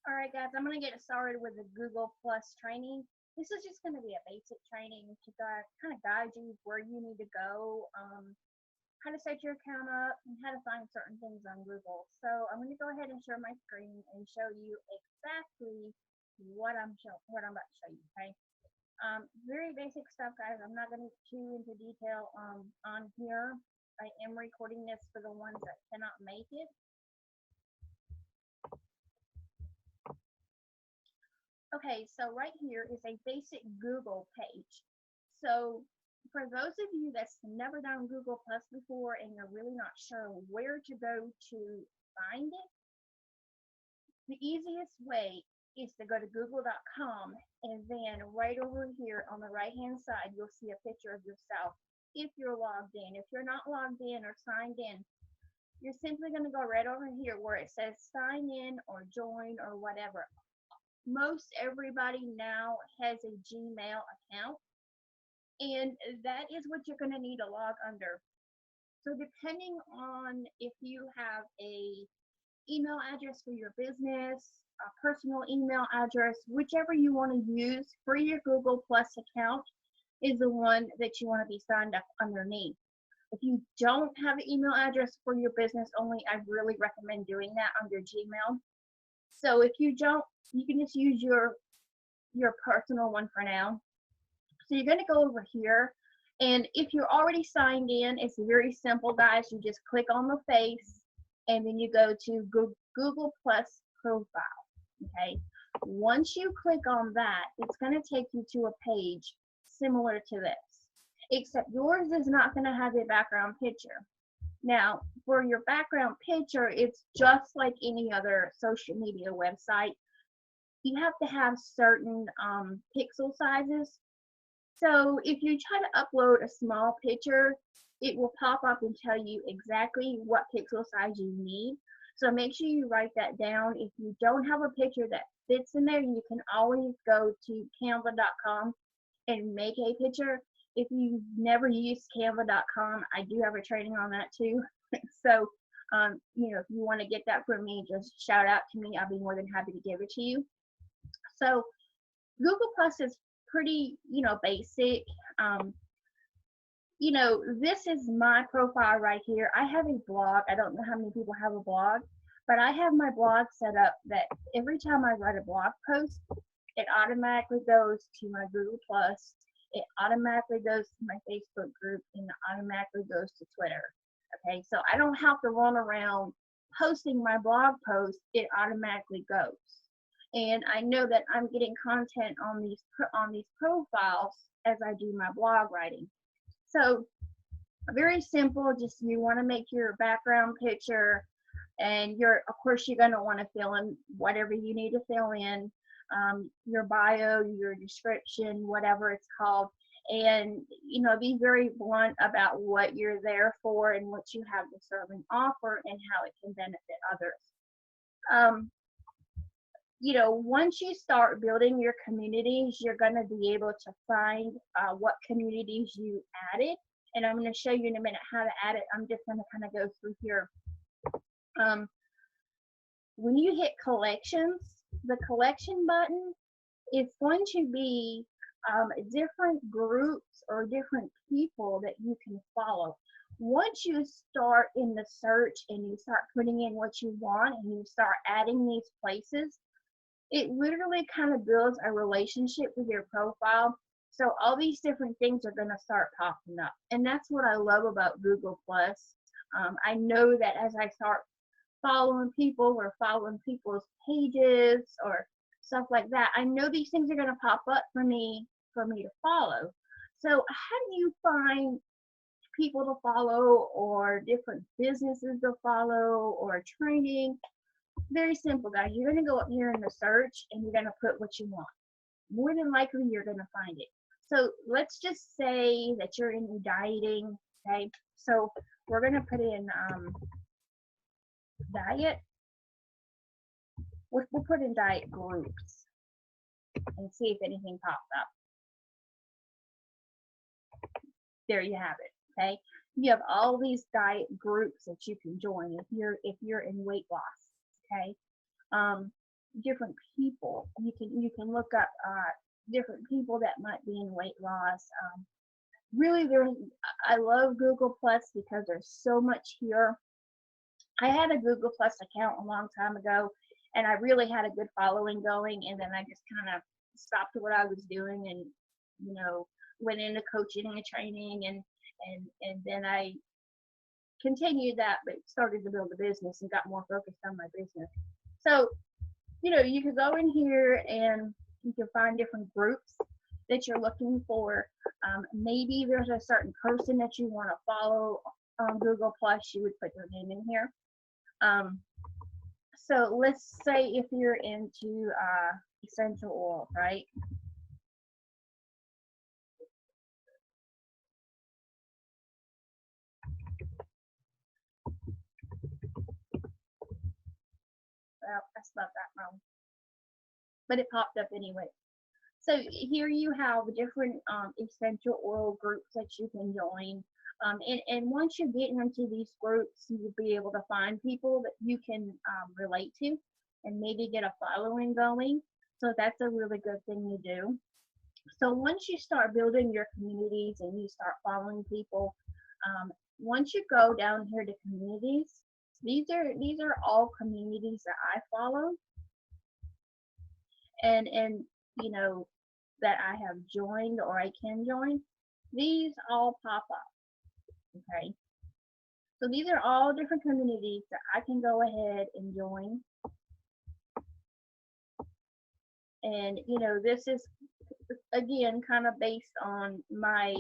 All right, guys, I'm going to get started with the Google Plus training. This is just going to be a basic training to kind of guide you where you need to go, how to set your account up, and how to find certain things on Google. So I'm going to go ahead and share my screen and show you exactly what I'm about to show you. Okay. Very basic stuff, guys. I'm not going to get too into detail on here. I am recording this for the ones that cannot make it. Okay, so right here is a basic Google page. So for those of you that's never done Google Plus before and you're really not sure where to go to find it, the easiest way is to go to google.com, and then right over here on the right hand side you'll see a picture of yourself if you're logged in. If you're not logged in or signed in, you're simply going to go right over here where it says sign in or join or whatever. Most everybody now has a Gmail account, and that is what you're going to need to log under. So depending on if you have a email address for your business, a personal email address, whichever you want to use for your Google Plus account is the one that you want to be signed up underneath. If you don't have an email address for your business only, I really recommend doing that under Gmail. So if you don't, you can just use your personal one for now. So you're going to go over here, and if you're already signed in, it's very simple, guys. You just click on the face, and then you go to Google Plus profile. Okay. Once you click on that, it's going to take you to a page similar to this, except yours is not going to have a background picture. Now, for your background picture, it's just like any other social media website. You have to have certain pixel sizes. So if you try to upload a small picture, it will pop up and tell you exactly what pixel size you need. So make sure you write that down. If you don't have a picture that fits in there, you can always go to canva.com and make a picture. If you've never used canva.com, I do have a training on that too. So, you know, if you want to get that from me, just shout out to me. I'll be more than happy to give it to you. So Google Plus is pretty, you know, basic. You know, this is my profile right here. I have a blog. I don't know how many people have a blog, but I have my blog set up that every time I write a blog post, it automatically goes to my Google Plus. It automatically goes to my Facebook group, and it automatically goes to Twitter. Okay, so I don't have to run around posting my blog post. It automatically goes. And I know that I'm getting content on these profiles as I do my blog writing. So very simple. Just you want to make your background picture, and of course you're going to want to fill in whatever you need to fill in, your bio, your description, whatever it's called, and you know, be very blunt about what you're there for and what you have to serve and offer and how it can benefit others. You know, once you start building your communities, you're going to be able to find what communities you added. And I'm going to show you in a minute how to add it. I'm just going to kind of go through here. When you hit collections, the collection button is going to be different groups or different people that you can follow. Once you start in the search and you start putting in what you want and you start adding these places, it literally kind of builds a relationship with your profile. So all these different things are going to start popping up. And that's what I love about Google Plus. I know that as I start following people or following people's pages or stuff like that, I know these things are going to pop up for me to follow. So how do you find people to follow or different businesses to follow or training? Very simple, guys. You're going to go up here in the search and you're going to put what you want. More than likely, you're going to find it. So let's just say that you're in dieting, okay? So we're going to put in diet. We'll put in diet groups and see if anything pops up. There you have it, okay? You have all these diet groups that you can join if you're in weight loss, okay? different people. You can look up different people that might be in weight loss. Really, I love Google Plus because there's so much here. I had a Google Plus account a long time ago, and I really had a good following going, and then I just kind of stopped what I was doing and, went into coaching and training, and then I continued that, but started to build a business and got more focused on my business. So, you could go in here and you can find different groups that you're looking for. Maybe there's a certain person that you want to follow on Google Plus. You would put their name in here. So let's say if you're into essential oil, right? Well, I spelled that wrong, but it popped up anyway. So here you have different essential oil groups that you can join. And once you get into these groups, you'll be able to find people that you can relate to and maybe get a following going. So that's a really good thing to do. So once you start building your communities and you start following people, once you go down here to communities, these are all communities that I follow and that I have joined or I can join. These all pop up. Okay, so these are all different communities that I can go ahead and join. And this is again kind of based on my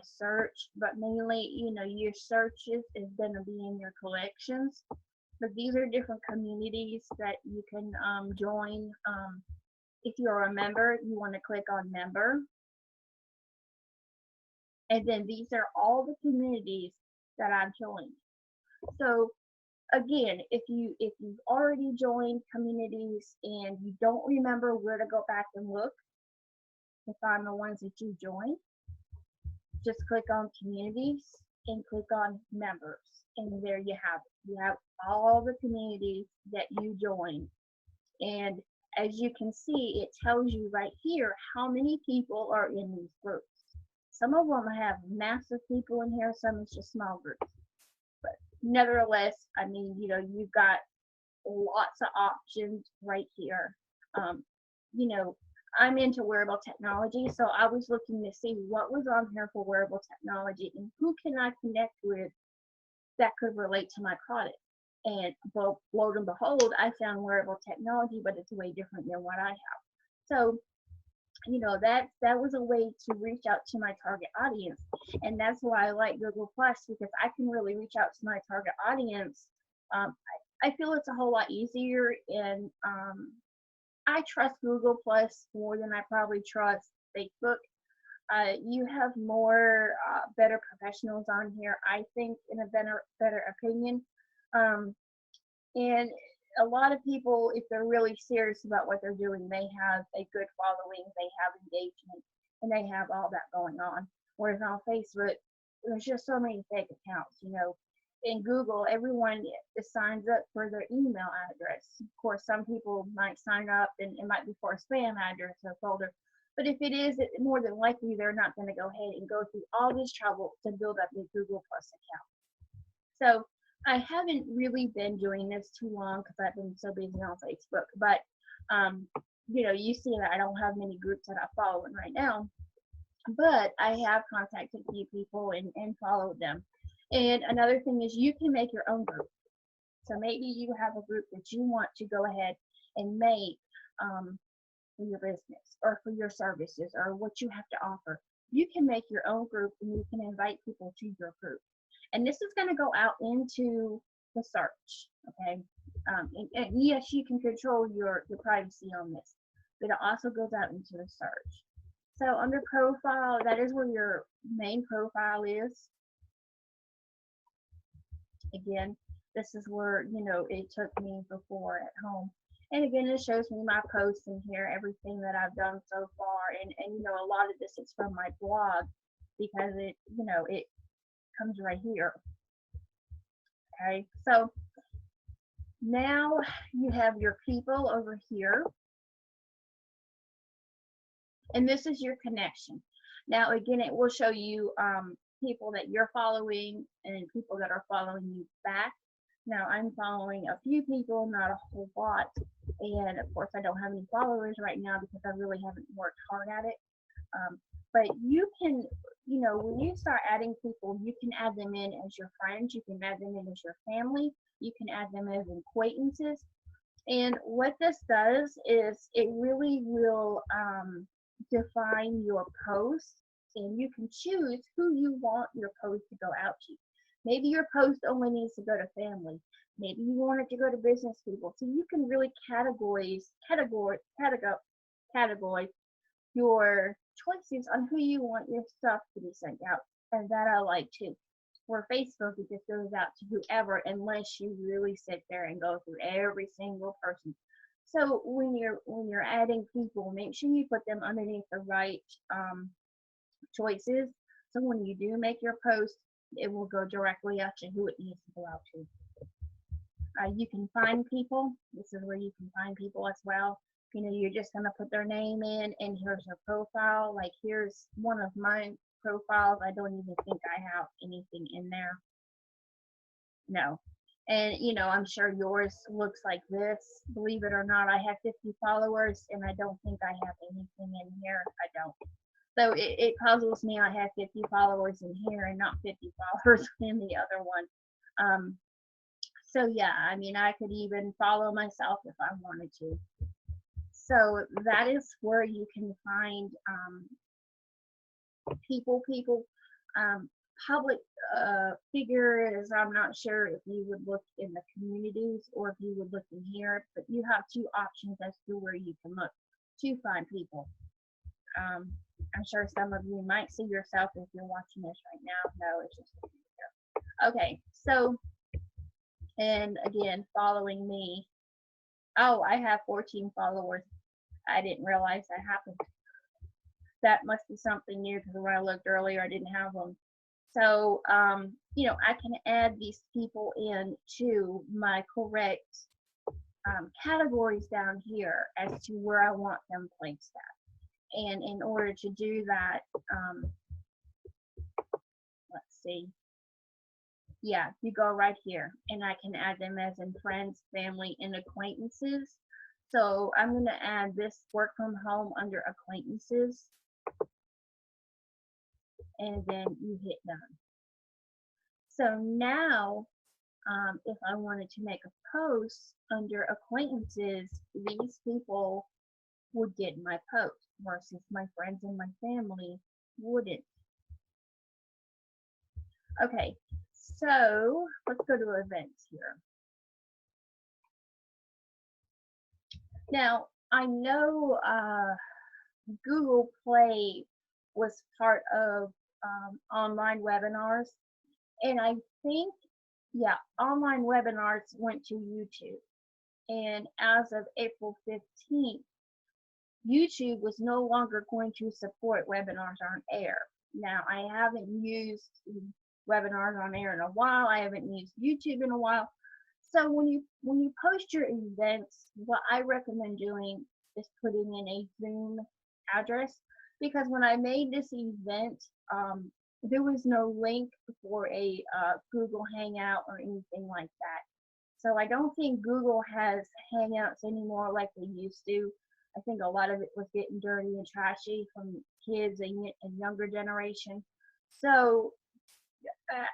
search, but mainly your searches is going to be in your collections. But these are different communities that you can join. If you're a member, you want to click on member. And then these are all the communities that I've joined. So again, if you've already joined communities and you don't remember where to go back and look to find the ones that you joined, just click on communities and click on members, and there you have it. You have all the communities that you joined, and as you can see, it tells you right here how many people are in these groups. Some of them have massive people in here, some is just small groups, but nevertheless, I mean, you've got lots of options right here. I'm into wearable technology, so I was looking to see what was on here for wearable technology and who can I connect with that could relate to my product. And well, lo and behold, I found wearable technology, but it's way different than what I have. So, that was a way to reach out to my target audience, and that's why I like Google Plus, because I can really reach out to my target audience. I feel it's a whole lot easier, and I trust Google Plus more than I probably trust Facebook. You have more better professionals on here, I think, in a better opinion. And a lot of people, if they're really serious about what they're doing, they have a good following, they have engagement, and they have all that going on. Whereas on Facebook, there's just so many fake accounts. In Google, everyone signs up for their email address. Of course, some people might sign up and it might be for a spam address or folder. But if it is, more than likely they're not going to go ahead and go through all this trouble to build up a Google Plus account. So I haven't really been doing this too long because I've been so busy on Facebook. But you see that I don't have many groups that I follow in right now. But I have contacted a few people and followed them. And another thing is you can make your own group. So maybe you have a group that you want to go ahead and make for your business or for your services or what you have to offer. You can make your own group and you can invite people to your group. And this is going to go out into the search, okay? And yes, you can control your privacy on this, but it also goes out into the search. So under profile, that is where your main profile is. Again, this is where, it took me before at home. And again, it shows me my posts in here, everything that I've done so far. And a lot of this is from my blog because it comes right here. Okay, so Now you have your people over here, and this is your connection. Now again, it will show you people that you're following and people that are following you back. Now I'm following a few people, not a whole lot, and of course I don't have any followers right now because I really haven't worked hard at it. But you can, when you start adding people, you can add them in as your friends, you can add them in as your family, you can add them as acquaintances. And what this does is it really will define your post, and you can choose who you want your post to go out to. Maybe your post only needs to go to family. Maybe you want it to go to business people. So you can really categorize your choices on who you want your stuff to be sent out. And that I like too. For Facebook, it just goes out to whoever, unless you really sit there and go through every single person. So when you're adding people, make sure you put them underneath the right choices. So when you do make your post, it will go directly out to who it needs to go out to. You can find people. This is where you can find people as well. You're just going to put their name in, and here's their profile. Like here's one of my profiles. I don't even think I have anything in there. No. And I'm sure yours looks like this. Believe it or not, I have 50 followers, and I don't think I have anything in here. I don't. So it puzzles me. I have 50 followers in here and not 50 followers in the other one. So yeah, I could even follow myself if I wanted to. So that is where you can find people, public figures. I'm not sure if you would look in the communities or if you would look in here, but you have two options as to where you can look to find people. I'm sure some of you might see yourself if you're watching this right now. No, it's just here. Okay, so, and again, following me. Oh, I have 14 followers. I didn't realize that happened. That must be something new because when I looked earlier, I didn't have them. So, I can add these people in to my correct categories down here as to where I want them placed at. And in order to do that, let's see. Yeah, you go right here, and I can add them as in friends, family, and acquaintances. So I'm going to add this work from home under acquaintances, and then you hit done. So now, if I wanted to make a post under acquaintances, these people would get my post versus my friends and my family wouldn't. Okay, so let's go to events here. Now, I know Google Play was part of online webinars, and I think, yeah, online webinars went to YouTube. And as of April 15th, YouTube was no longer going to support webinars on air. Now, I haven't used webinars on air in a while. I haven't used YouTube in a while. So when you post your events, what I recommend doing is putting in a Zoom address, because when I made this event, there was no link for a Google Hangout or anything like that. So I don't think Google has Hangouts anymore like they used to. I think a lot of it was getting dirty and trashy from kids and younger generation. So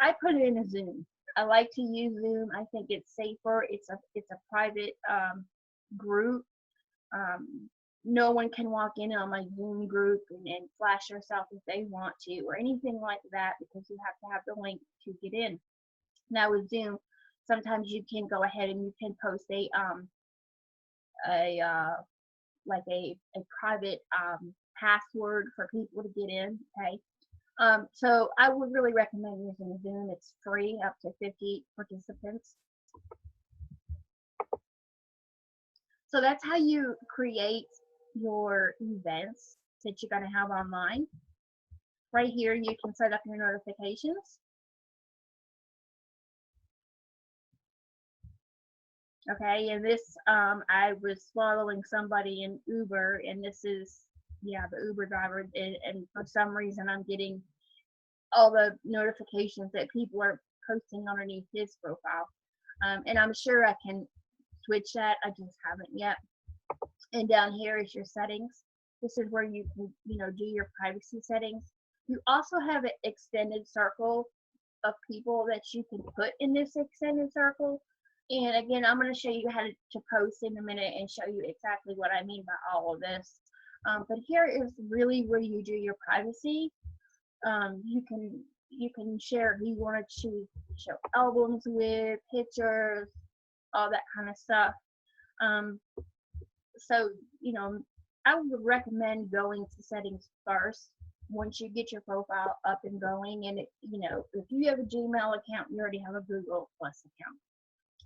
I put it in a Zoom. I like to use Zoom. I think it's safer. It's a private group. No one can walk in on my Zoom group and flash yourself if they want to or anything like that, because you have to have the link to get in. Now with Zoom, sometimes you can go ahead and you can post a private password for people to get in. Okay. So I would really recommend using Zoom. It's free, up to 50 participants. So that's how you create your events that you're going to have online. Right here, you can set up your notifications. Okay, and this, I was following somebody in Uber, and this is, yeah, the Uber driver, and for some reason I'm getting all the notifications that people are posting underneath his profile. And I'm sure I can switch that. I just haven't yet. And down here is your settings. This is where you can, do your privacy settings. You also have an extended circle of people that you can put in this extended circle. And again, I'm going to show you how to post in a minute and show you exactly what I mean by all of this. But here is really where you do your privacy. You can share who you want to show albums with, pictures, all that kind of stuff. Um, so I would recommend going to settings first once you get your profile up and going. And if you have a Gmail account, you already have a Google Plus account.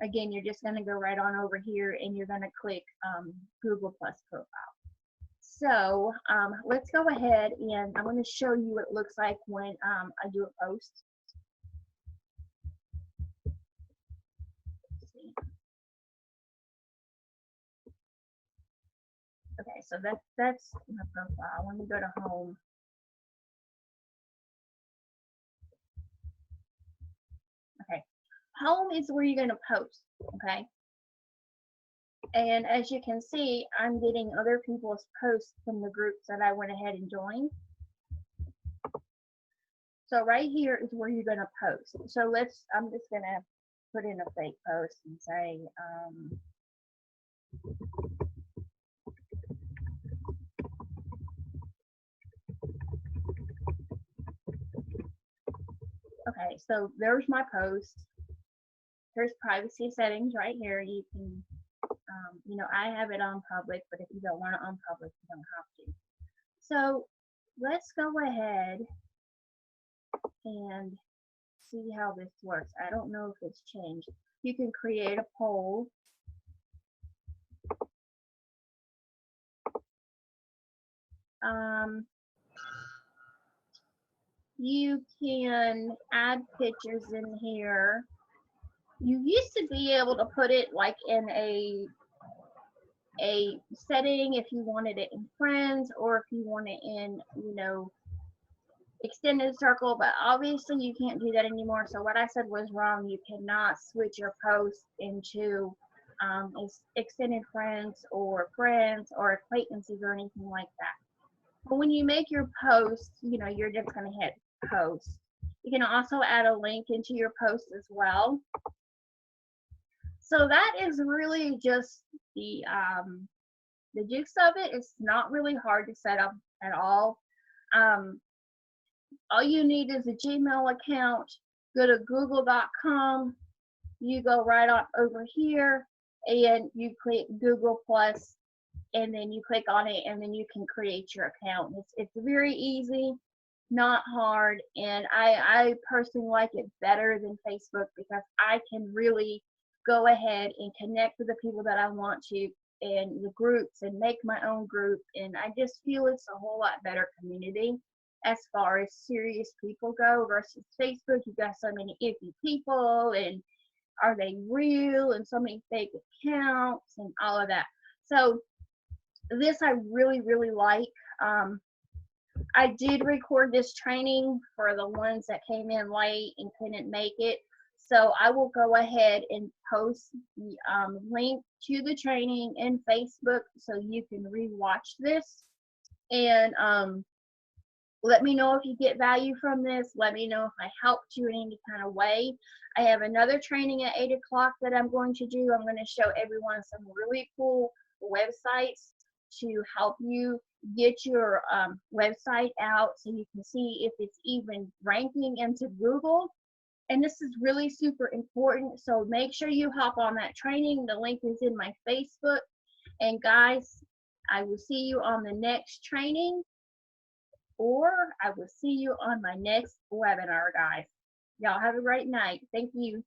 Again, you're just going to go right on over here and you're going to click Google Plus profile. So let's go ahead and I'm going to show you what it looks like when I do a post. Okay, so that's my profile. Let me go to home. Okay, home is where you're going to post. Okay, and as you can see, I'm getting other people's posts from the groups that I went ahead and joined. So right here is where you're going to post. So I'm just going to put in a fake post and say, okay, so there's my post. There's privacy settings right here. You can, I have it on public, but if you don't want it on public, you don't have to. So let's go ahead and see how this works. I don't know if it's changed. You can create a poll. You can add pictures in here. You used to be able to put it like in a setting if you wanted it in friends or if you want it in, extended circle, but obviously you can't do that anymore. So what I said was wrong. You cannot switch your post into extended friends or acquaintances or anything like that. But when you make your post, you're just going to hit post. You can also add a link into your post as well. So that is really just the gist of it. It's not really hard to set up at all. All you need is a Gmail account. Go to google.com. You go right on over here and you click Google Plus, and then you click on it, and then you can create your account. It's very easy, not hard, and I personally like it better than Facebook because I can really go ahead and connect with the people that I want to and the groups and make my own group, and I just feel it's a whole lot better community as far as serious people go versus Facebook. You got so many iffy people, and are they real, and so many fake accounts and all of that. So this I really, really like. I did record this training for the ones that came in late and couldn't make it. So I will go ahead and post the link to the training in Facebook so you can rewatch this. And let me know if you get value from this. Let me know if I helped you in any kind of way. I have another training at 8 o'clock that I'm going to do. I'm going to show everyone some really cool websites to help you get your website out so you can see if it's even ranking into Google. And this is really super important. So make sure you hop on that training. The link is in my Facebook. And guys, I will see you on the next training, or I will see you on my next webinar, guys. Y'all have a great night. Thank you.